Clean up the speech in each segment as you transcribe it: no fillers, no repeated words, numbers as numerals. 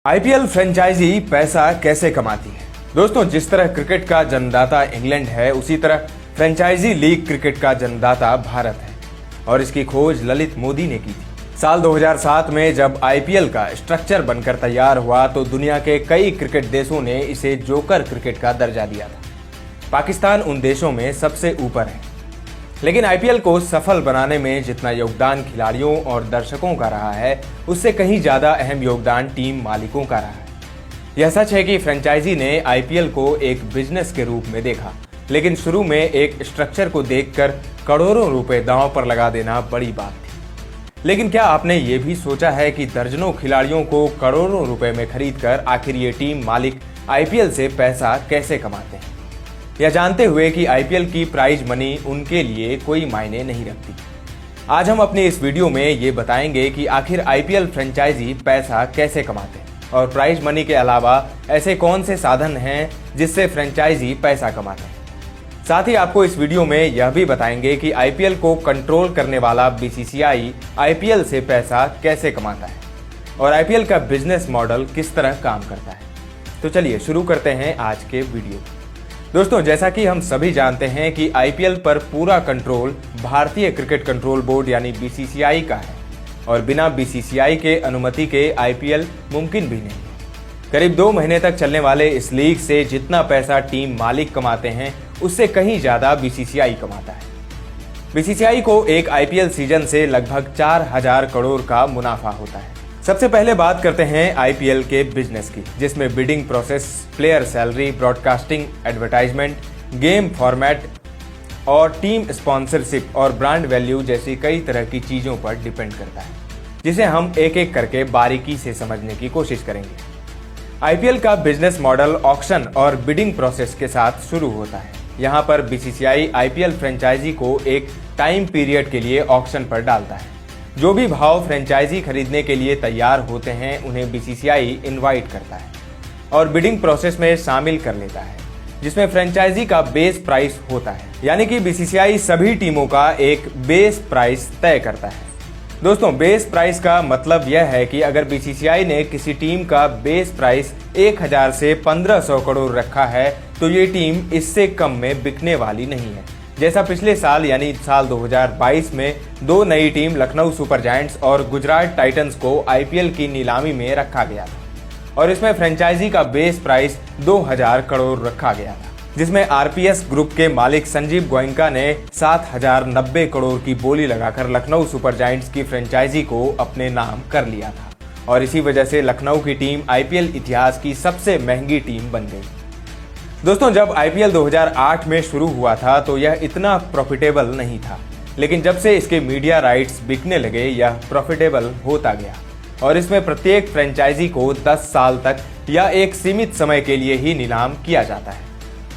IPL franchise पैसा कैसे कमाती है। दोस्तों, जिस तरह क्रिकेट का जन्मदाता इंग्लैंड है, उसी तरह फ्रेंचाइजी लीग क्रिकेट का जन्मदाता भारत है और इसकी खोज ललित मोदी ने की थी। साल 2007 में जब आईपीएल का स्ट्रक्चर बनकर तैयार हुआ तो दुनिया के कई क्रिकेट देशों ने इसे जोकर क्रिकेट का दर्जा दिया था। पाकिस्तान उन देशों में सबसे ऊपर है, लेकिन आईपीएल को सफल बनाने में जितना योगदान खिलाड़ियों और दर्शकों का रहा है, उससे कहीं ज्यादा अहम योगदान टीम मालिकों का रहा है। यह सच है कि फ्रेंचाइजी ने आईपीएल को एक बिजनेस के रूप में देखा, लेकिन शुरू में एक स्ट्रक्चर को देखकर करोड़ों रुपए दांव पर लगा देना बड़ी बात थी। लेकिन क्या आपने ये भी सोचा है कि दर्जनों खिलाड़ियों को करोड़ों रुपए में खरीदकर आखिर ये टीम मालिक आईपीएल से पैसा कैसे कमाते हैं, यह जानते हुए कि आईपीएल की प्राइज मनी उनके लिए कोई मायने नहीं रखती। आज हम अपनी इस वीडियो में ये बताएंगे कि आखिर आईपीएल फ्रेंचाइजी पैसा कैसे कमाते हैं और प्राइज मनी के अलावा ऐसे कौन से साधन हैं जिससे फ्रेंचाइजी पैसा कमाते हैं। साथ ही आपको इस वीडियो में यह भी बताएंगे कि आईपीएल को कंट्रोल करने वाला बीसीसीआई आईपीएल से पैसा कैसे कमाता है और आईपीएल का बिजनेस मॉडल किस तरह काम करता है। तो चलिए शुरू करते हैं आज के वीडियो। दोस्तों, जैसा कि हम सभी जानते हैं कि आईपीएल पर पूरा कंट्रोल भारतीय क्रिकेट कंट्रोल बोर्ड यानी बीसीसीआई का है और बिना बीसीसीआई के अनुमति के आईपीएल मुमकिन भी नहीं है। करीब 2 महीने तक चलने वाले इस लीग से जितना पैसा टीम मालिक कमाते हैं, उससे कहीं ज्यादा बीसीसीआई कमाता है। बीसीसीआई को एक आईपीएल सीजन से लगभग 4,000 करोड़ का मुनाफा होता है। सबसे पहले बात करते हैं आईपीएल के बिजनेस की, जिसमें bidding process, player salary, broadcasting, advertisement, game format और टीम स्पॉन्सरशिप और ब्रांड वैल्यू जैसी कई तरह की चीजों पर डिपेंड करता है, जिसे हम एक एक करके बारीकी से समझने की कोशिश करेंगे। आईपीएल का बिजनेस मॉडल ऑक्शन और बिडिंग प्रोसेस के साथ शुरू होता है। यहाँ पर बीसीसीआई आईपीएल फ्रेंचाइजी को एक टाइम पीरियड के लिए ऑक्शन पर डालता है। जो भी भाव फ्रेंचाइजी खरीदने के लिए तैयार होते हैं, उन्हें बीसीसीआई इनवाइट करता है और बिडिंग प्रोसेस में शामिल कर लेता है, जिसमें फ्रेंचाइजी का बेस प्राइस होता है। यानी कि बीसीसीआई सभी टीमों का एक बेस प्राइस तय करता है। दोस्तों, बेस प्राइस का मतलब यह है कि अगर बीसीसीआई ने किसी टीम का बेस प्राइस 1,000 से 1,500 करोड़ रखा है, तो ये टीम इससे कम में बिकने वाली नहीं है। जैसा पिछले साल यानी साल 2022 में 2 नई टीम लखनऊ सुपर जायंट्स और गुजरात टाइटंस को आईपीएल की नीलामी में रखा गया था और इसमें फ्रेंचाइजी का बेस प्राइस 2,000 करोड़ रखा गया था, जिसमें आरपीएस ग्रुप के मालिक संजीव गोयनका ने 7,090 करोड़ की बोली लगाकर लखनऊ सुपर जायंट्स की फ्रेंचाइजी को अपने नाम कर लिया था और इसी वजह से लखनऊ की टीम आईपीएल इतिहास की सबसे महंगी टीम बन गई। दोस्तों, जब आईपीएल 2008 में शुरू हुआ था तो यह इतना प्रॉफिटेबल नहीं था, लेकिन जब से इसके मीडिया राइट्स बिकने लगे, यह प्रॉफिटेबल होता गया और इसमें प्रत्येक फ्रेंचाइजी को 10 साल तक या एक सीमित समय के लिए ही नीलाम किया जाता है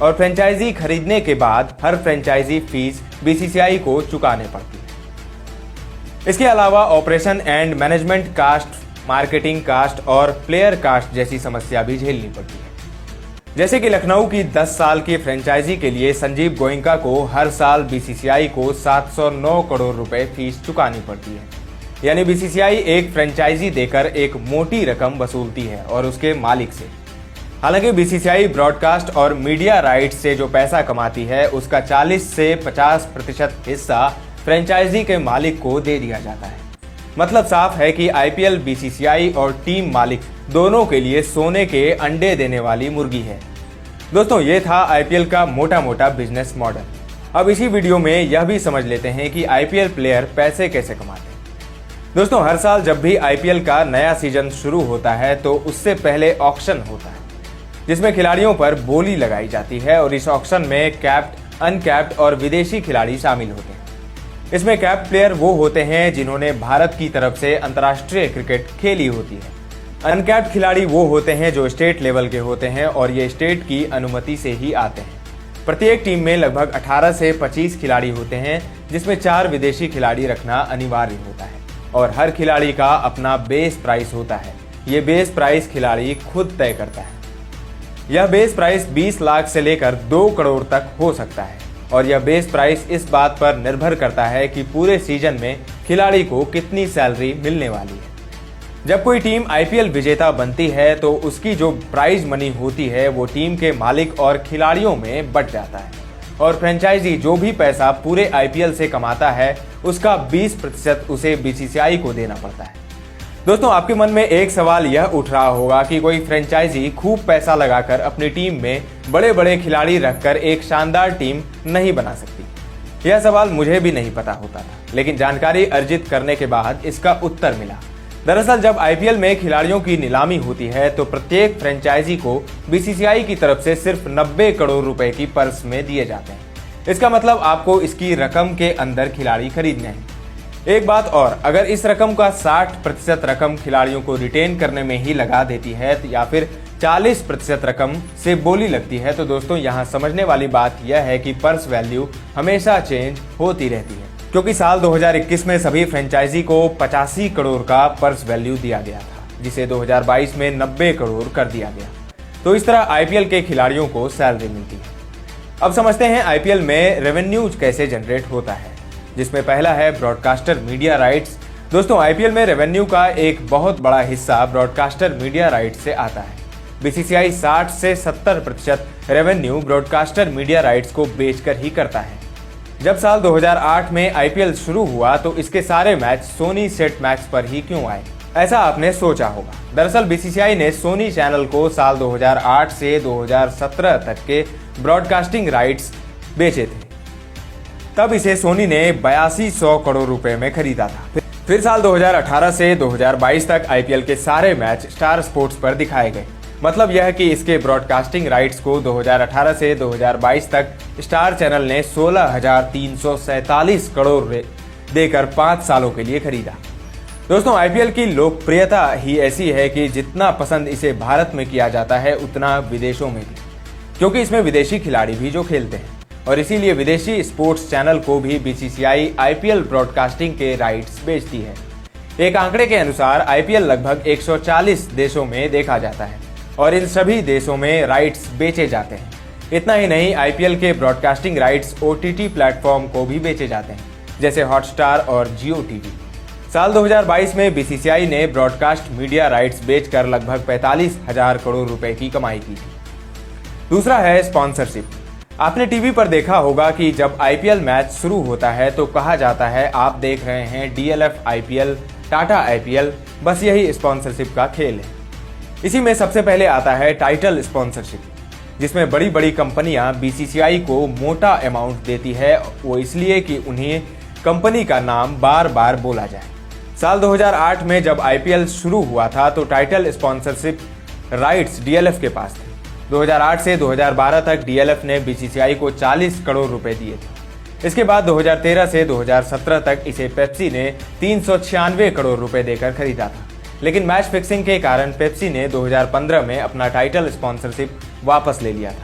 और फ्रेंचाइजी खरीदने के बाद हर फ्रेंचाइजी फीस बीसीसीआई को चुकाने पड़ती है। इसके अलावा operation and management cost, marketing cost और प्लेयर कास्ट जैसी समस्या भी झेलनी पड़ती है। जैसे कि लखनऊ की 10 साल की फ्रेंचाइजी के लिए संजीव गोयनका को हर साल बीसीसीआई को 709 करोड़ रुपए फीस चुकानी पड़ती है। यानी बीसीसीआई एक फ्रेंचाइजी देकर एक मोटी रकम वसूलती है और उसके मालिक से। हालांकि बीसीसीआई ब्रॉडकास्ट और मीडिया राइट्स से जो पैसा कमाती है, उसका 40 से 50% हिस्सा फ्रेंचाइजी के मालिक को दे दिया जाता है। मतलब साफ है कि आईपीएल बीसीसीआई और टीम मालिक दोनों के लिए सोने के अंडे देने वाली मुर्गी है। दोस्तों, ये था आईपीएल का मोटा मोटा बिजनेस मॉडल। अब इसी वीडियो में यह भी समझ लेते हैं कि आईपीएल प्लेयर पैसे कैसे कमाते हैं। दोस्तों, हर साल जब भी आईपीएल का नया सीजन शुरू होता है तो उससे पहले ऑक्शन होता है, जिसमें खिलाड़ियों पर बोली लगाई जाती है और इस ऑक्शन में कैप्ड, अनकैप्ड और विदेशी खिलाड़ी शामिल होते हैं। इसमें कैप्ड प्लेयर वो होते हैं जिन्होंने भारत की तरफ से अंतर्राष्ट्रीय क्रिकेट खेली होती है। अनकैप्ड खिलाड़ी वो होते हैं जो स्टेट लेवल के होते हैं और ये स्टेट की अनुमति से ही आते हैं। प्रत्येक टीम में लगभग 18 से 25 खिलाड़ी होते हैं, जिसमें 4 विदेशी खिलाड़ी रखना अनिवार्य होता है और हर खिलाड़ी का अपना बेस प्राइस होता है। ये बेस प्राइस खिलाड़ी खुद तय करता है। यह बेस प्राइस 20 लाख से लेकर 2 करोड़ तक हो सकता है और यह बेस प्राइस इस बात पर निर्भर करता है कि पूरे सीजन में खिलाड़ी को कितनी सैलरी मिलने वाली है। जब कोई टीम आईपीएल विजेता बनती है तो उसकी जो प्राइज मनी होती है वो टीम के मालिक और खिलाड़ियों में बंट जाता है और फ्रेंचाइजी जो भी पैसा पूरे आईपीएल से कमाता है उसका 20% उसे बीसीसीआई को देना पड़ता है। दोस्तों, आपके मन में एक सवाल यह उठ रहा होगा कि कोई फ्रेंचाइजी खूब पैसा लगाकर अपनी टीम में बड़े बड़े खिलाड़ी रखकर एक शानदार टीम नहीं बना सकती। यह सवाल मुझे भी नहीं पता होता था, लेकिन जानकारी अर्जित करने के बाद इसका उत्तर मिला। दरअसल जब आईपीएल में खिलाड़ियों की नीलामी होती है तो प्रत्येक फ्रेंचाइजी को बीसीसीआई की तरफ से सिर्फ 90 करोड़ रुपए की पर्स में दिए जाते हैं। इसका मतलब आपको इसकी रकम के अंदर खिलाड़ी खरीदने हैं। एक बात और, अगर इस रकम का 60% रकम खिलाड़ियों को रिटेन करने में ही लगा देती है या फिर 40% रकम से बोली लगती है तो दोस्तों यहाँ समझने वाली बात यह है कि पर्स वैल्यू हमेशा चेंज होती रहती है, क्योंकि साल 2021 में सभी फ्रेंचाइजी को 85 करोड़ का पर्स वैल्यू दिया गया था, जिसे 2022 में 90 करोड़ कर दिया गया। तो इस तरह आईपीएल के खिलाड़ियों को सैलरी मिलती है। अब समझते हैं आईपीएल में रेवेन्यूज कैसे जनरेट होता है, जिसमें पहला है ब्रॉडकास्टर मीडिया राइट्स। दोस्तों, आईपीएल में रेवेन्यू का एक बहुत बड़ा हिस्सा ब्रॉडकास्टर मीडिया राइट्स से आता है। बीसीसीआई 60 से 70% रेवेन्यू ब्रॉडकास्टर मीडिया राइट्स को बेचकर ही करता है। जब साल 2008 में आईपीएल शुरू हुआ तो इसके सारे मैच सोनी सेट मैक्स पर ही क्यों आए, ऐसा आपने सोचा होगा। दरअसल बीसीसीआई ने सोनी चैनल को साल 2008 से 2017 तक के ब्रॉडकास्टिंग राइट्स बेचे थे। तब इसे सोनी ने 8200 करोड़ रुपए में खरीदा था। फिर साल 2018 से 2022 तक आईपीएल के सारे मैच स्टार स्पोर्ट्स पर दिखाए गए। मतलब यह कि इसके ब्रॉडकास्टिंग राइट्स को 2018 से 2022 तक स्टार चैनल ने 16,347 करोड़ देकर 5 सालों के लिए खरीदा। दोस्तों, आईपीएल की लोकप्रियता ही ऐसी है कि जितना पसंद इसे भारत में किया जाता है उतना विदेशों में भी, क्योंकि इसमें विदेशी खिलाड़ी भी जो खेलते हैं और इसीलिए विदेशी स्पोर्ट्स चैनल को भी बीसीसीआई आईपीएल ब्रॉडकास्टिंग के राइट्स बेचती है। एक आंकड़े के अनुसार आईपीएल लगभग 140 देशों में देखा जाता है और इन सभी देशों में राइट्स बेचे जाते हैं। इतना ही नहीं, आईपीएल के ब्रॉडकास्टिंग राइट्स ओटीटी प्लेटफॉर्म को भी बेचे जाते हैं, जैसे हॉटस्टार और जियो टीवी। साल 2022 में बीसीसीआई ने ब्रॉडकास्ट मीडिया राइट्स बेचकर लगभग 45,000 करोड़ रुपए की कमाई की थी। दूसरा है स्पॉन्सरशिप। आपने टीवी पर देखा होगा कि जब आईपीएल मैच शुरू होता है तो कहा जाता है, आप देख रहे हैं डीएलएफ आईपीएल, टाटा आईपीएल, बस यही स्पॉन्सरशिप का खेल है। इसी में सबसे पहले आता है टाइटल स्पॉन्सरशिप, जिसमें बड़ी बड़ी कंपनियां बीसीसीआई को मोटा अमाउंट देती है, वो इसलिए कि उन्हें कंपनी का नाम बार बार बोला जाए। साल 2008 में जब आईपीएल शुरू हुआ था तो टाइटल स्पॉन्सरशिप राइट्स डीएलएफ के पास थे। 2008 से 2012 तक डीएलएफ ने बीसीसीआई को 40 करोड़ रुपए दिए थे। इसके बाद 2013 से 2017 तक इसे पेप्सी ने 396 करोड़ रुपए देकर खरीदा था, लेकिन मैच फिक्सिंग के कारण पेप्सी ने 2015 में अपना टाइटल स्पॉन्सरशिप वापस ले लिया था।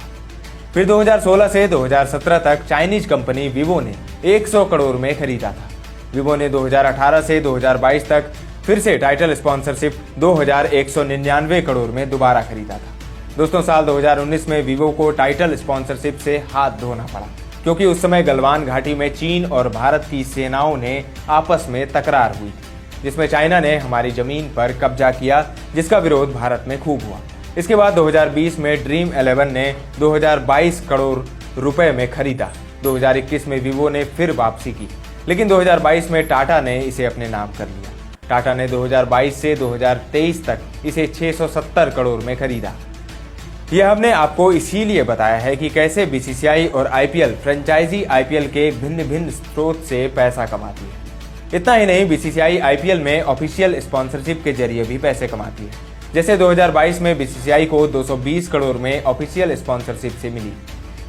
फिर 2016 से 2017 तक चाइनीज कंपनी वीवो ने 100 करोड़ में खरीदा था। वीवो ने 2018 से 2022 तक फिर से टाइटल स्पॉन्सरशिप 2199 करोड़ में दोबारा खरीदा था। दोस्तों, साल 2019 में वीवो को टाइटल स्पॉन्सरशिप से हाथ धोना पड़ा, क्योंकि उस समय गलवान घाटी में चीन और भारत की सेनाओं ने आपस में तकरार हुई, जिसमें चाइना ने हमारी जमीन पर कब्जा किया, जिसका विरोध भारत में खूब हुआ। इसके बाद 2020 में ड्रीम 11 ने 2022 करोड़ रुपए में खरीदा। 2021 में वीवो ने फिर वापसी की, लेकिन 2022 में टाटा ने इसे अपने नाम कर लिया। टाटा ने 2022 से 2023 तक इसे 670 करोड़ में खरीदा। यह हमने आपको इसीलिए बताया है कि कैसे बीसीसीआई और आईपीएल फ्रेंचाइजी आईपीएल के भिन्न भिन्न स्रोत से पैसा कमाती है। इतना ही नहीं, बीसीसीआई आईपीएल में ऑफिशियल स्पॉन्सरशिप के जरिए भी पैसे कमाती है। जैसे 2022 में बीसीसीआई को 220 करोड़ में ऑफिशियल स्पॉन्सरशिप से मिली।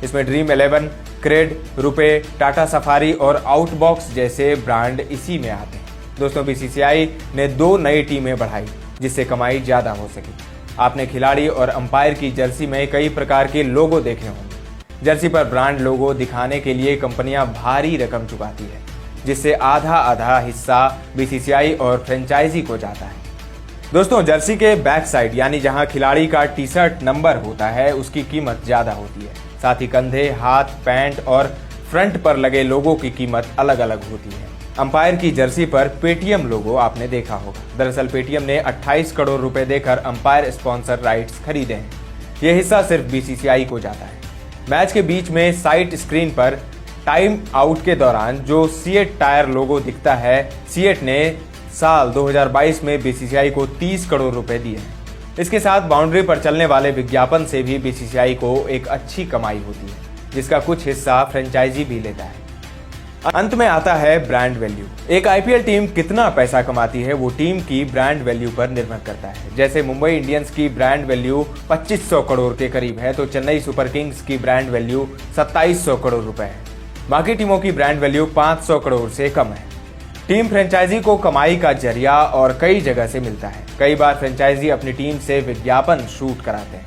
इसमें Dream 11, CRED, RuPay, Tata Safari और आउटबॉक्स जैसे ब्रांड इसी में आते हैं। दोस्तों, बीसीसीआई ने 2 नई टीमें बढ़ाई जिससे कमाई ज्यादा हो सके। आपने खिलाड़ी और अंपायर की जर्सी में कई प्रकार के लोगो देखे होंगे। जर्सी पर ब्रांड लोगो दिखाने के लिए कंपनियां भारी रकम चुकाती है, जिससे आधा आधा हिस्सा बीसीसीआई और फ्रेंचाइजी को जाता है। दोस्तों, जर्सी के बैक साइड यानी जहां खिलाड़ी का टी शर्ट नंबर होता है उसकी कीमत ज्यादा होती है। साथ ही कंधे, हाथ, पैंट और फ्रंट पर लगे लोगों की कीमत अलग अलग होती है। अंपायर की जर्सी पर पेटीएम लोगो आपने देखा होगा। दरअसल पेटीएम ने 28 करोड़ रुपए देकर अंपायर स्पॉन्सर राइट्स खरीदे हैं। यह हिस्सा सिर्फ बीसीसीआई को जाता है। मैच के बीच में साइट स्क्रीन पर टाइम आउट के दौरान जो सीएट टायर लोगो दिखता है, सीएट ने साल 2022 में बीसीसीआई को 30 करोड़ रुपए दिए हैं। इसके साथ बाउंड्री पर चलने वाले विज्ञापन से भी बीसीसीआई को एक अच्छी कमाई होती है, जिसका कुछ हिस्सा फ्रेंचाइजी भी लेता है। अंत में आता है ब्रांड वैल्यू। एक आईपीएल टीम कितना पैसा कमाती है वो टीम की ब्रांड वैल्यू पर निर्भर करता है। जैसे मुंबई इंडियंस की ब्रांड वैल्यू 2500 करोड़ के करीब है, तो चेन्नई सुपर किंग्स की ब्रांड वैल्यू 2700 करोड़ रुपए है। बाकी टीमों की ब्रांड वैल्यू 500 करोड़ से कम है। टीम फ्रेंचाइजी को कमाई का जरिया और कई जगह से मिलता है। कई बार फ्रेंचाइजी अपनी टीम से विज्ञापन शूट कराते हैं,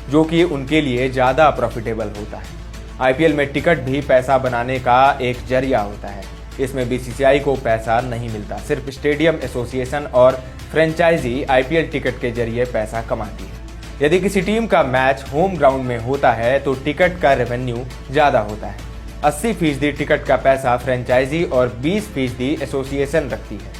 जो कि उनके लिए ज्यादा प्रॉफिटेबल होता है। आईपीएल में टिकट भी पैसा बनाने का एक जरिया होता है। इसमें बीसीसीआई को पैसा नहीं मिलता, सिर्फ स्टेडियम एसोसिएशन और फ्रेंचाइजी आईपीएल टिकट के जरिए पैसा कमाती है। यदि किसी टीम का मैच होम ग्राउंड में होता है तो टिकट का रेवेन्यू ज्यादा होता है। 80% टिकट का पैसा फ्रेंचाइजी और 20% एसोसिएशन रखती है।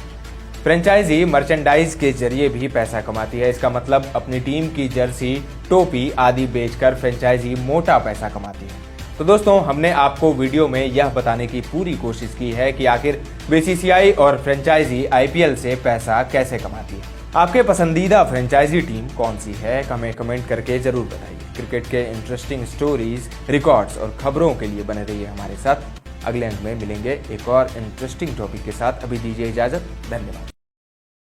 फ्रेंचाइजी मर्चेंडाइज के जरिए भी पैसा कमाती है। इसका मतलब अपनी टीम की जर्सी, टोपी आदि बेचकर फ्रेंचाइजी मोटा पैसा कमाती है। तो दोस्तों, हमने आपको वीडियो में यह बताने की पूरी कोशिश की है कि आखिर बीसीसीआई और फ्रेंचाइजी आईपीएल से पैसा कैसे कमाती है। आपके पसंदीदा फ्रेंचाइजी टीम कौन सी है, हमें कमेंट करके जरूर बताइए। क्रिकेट के इंटरेस्टिंग स्टोरीज, रिकॉर्ड्स और खबरों के लिए बने रहिए हमारे साथ। अगले अंक में मिलेंगे एक और इंटरेस्टिंग टॉपिक के साथ। अभी दीजिए इजाजत। धन्यवाद।